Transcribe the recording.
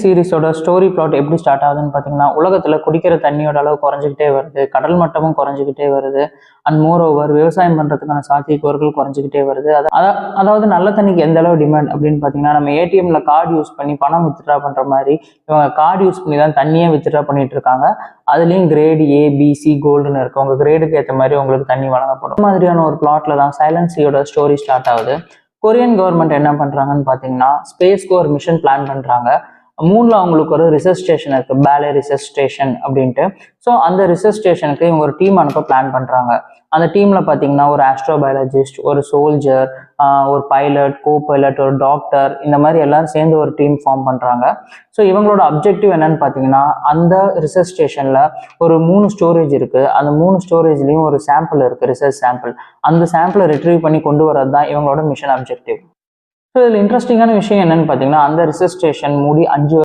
சீரிஸோட story plot எப்படி start ஆகுதுன்னு பார்த்தீங்கன்னா, உலகத்தில் குடிக்கிற தண்ணியோட அளவு குறைஞ்சிக்கிட்டே வருது, கடல் மட்டமும் குறைஞ்சிக்கிட்டே வருது. அண்ட் மோர் ஓவர் விவசாயம் பண்ணுறதுக்கான சாத்தியக்கூறுகள் குறைஞ்சிக்கிட்டே வருது. அதாவது நல்ல தண்ணிக்கு எந்த அளவு டிமாண்ட் அப்படின்னு பார்த்தீங்கன்னா, நம்ம ஏடிஎம்ல கார்டு யூஸ் பண்ணி பணம் வித்ட்ரா பண்ணுற மாதிரி இவங்க கார்டு யூஸ் பண்ணி தான் தண்ணியே வித்ட்ரா பண்ணிட்டு இருக்காங்க. அதுலேயும் கிரேடு ஏ, பி, சி, கோல்டுன்னு இருக்கு. உங்கள் கிரேடுக்கு ஏற்ற மாதிரி உங்களுக்கு தண்ணி வழங்கப்படும். இந்த மாதிரியான ஒரு பிளாட்ல தான் சைலண்ட் சீயோட ஸ்டோரி ஸ்டார்ட் ஆகுது. கொரியன் கவர்மெண்ட் என்ன பண்றாங்கன்னு பார்த்தீங்கன்னா, ஸ்பேஸ்க்கு ஒரு மிஷன் பிளான் பண்றாங்க. மூணில் அவங்களுக்கு ஒரு ரிசர்ச் ஸ்டேஷன் இருக்கு, பேலே ரிசர்ச் ஸ்டேஷன் அப்படின்ட்டு. ஸோ அந்த ரிசர்ச் ஸ்டேஷனுக்கு இவங்க ஒரு டீம் அனுப்ப பிளான் பண்றாங்க. அந்த டீம்ல பார்த்தீங்கன்னா ஒரு ஆஸ்ட்ரோபயாலஜிஸ்ட், ஒரு சோல்ஜர், ஒரு பைலட், கோ பைலட், ஒரு டாக்டர், இந்த மாதிரி எல்லாரும் சேர்ந்து ஒரு டீம் ஃபார்ம் பண்றாங்க. ஸோ இவங்களோட அப்ஜெக்டிவ் என்னன்னு பார்த்தீங்கன்னா, அந்த ரிசர்ச் ஸ்டேஷன்ல ஒரு 3 ஸ்டோரேஜ் இருக்கு. அந்த 3 ஸ்டோரேஜ்லயும் ஒரு சாம்பிள் இருக்கு, ரிசர்ச் சாம்பிள். அந்த சாம்பிளை ரிட்ரீவ் பண்ணி கொண்டு வரது தான் இவங்களோட மிஷன் அப்ஜெக்டிவ். ஸோ இதில் இன்ட்ரெஸ்டிங்கான விஷயம் என்னன்னு பார்த்தீங்கன்னா, அந்த ரிசர்ச் ஸ்டேஷன் மூடி 5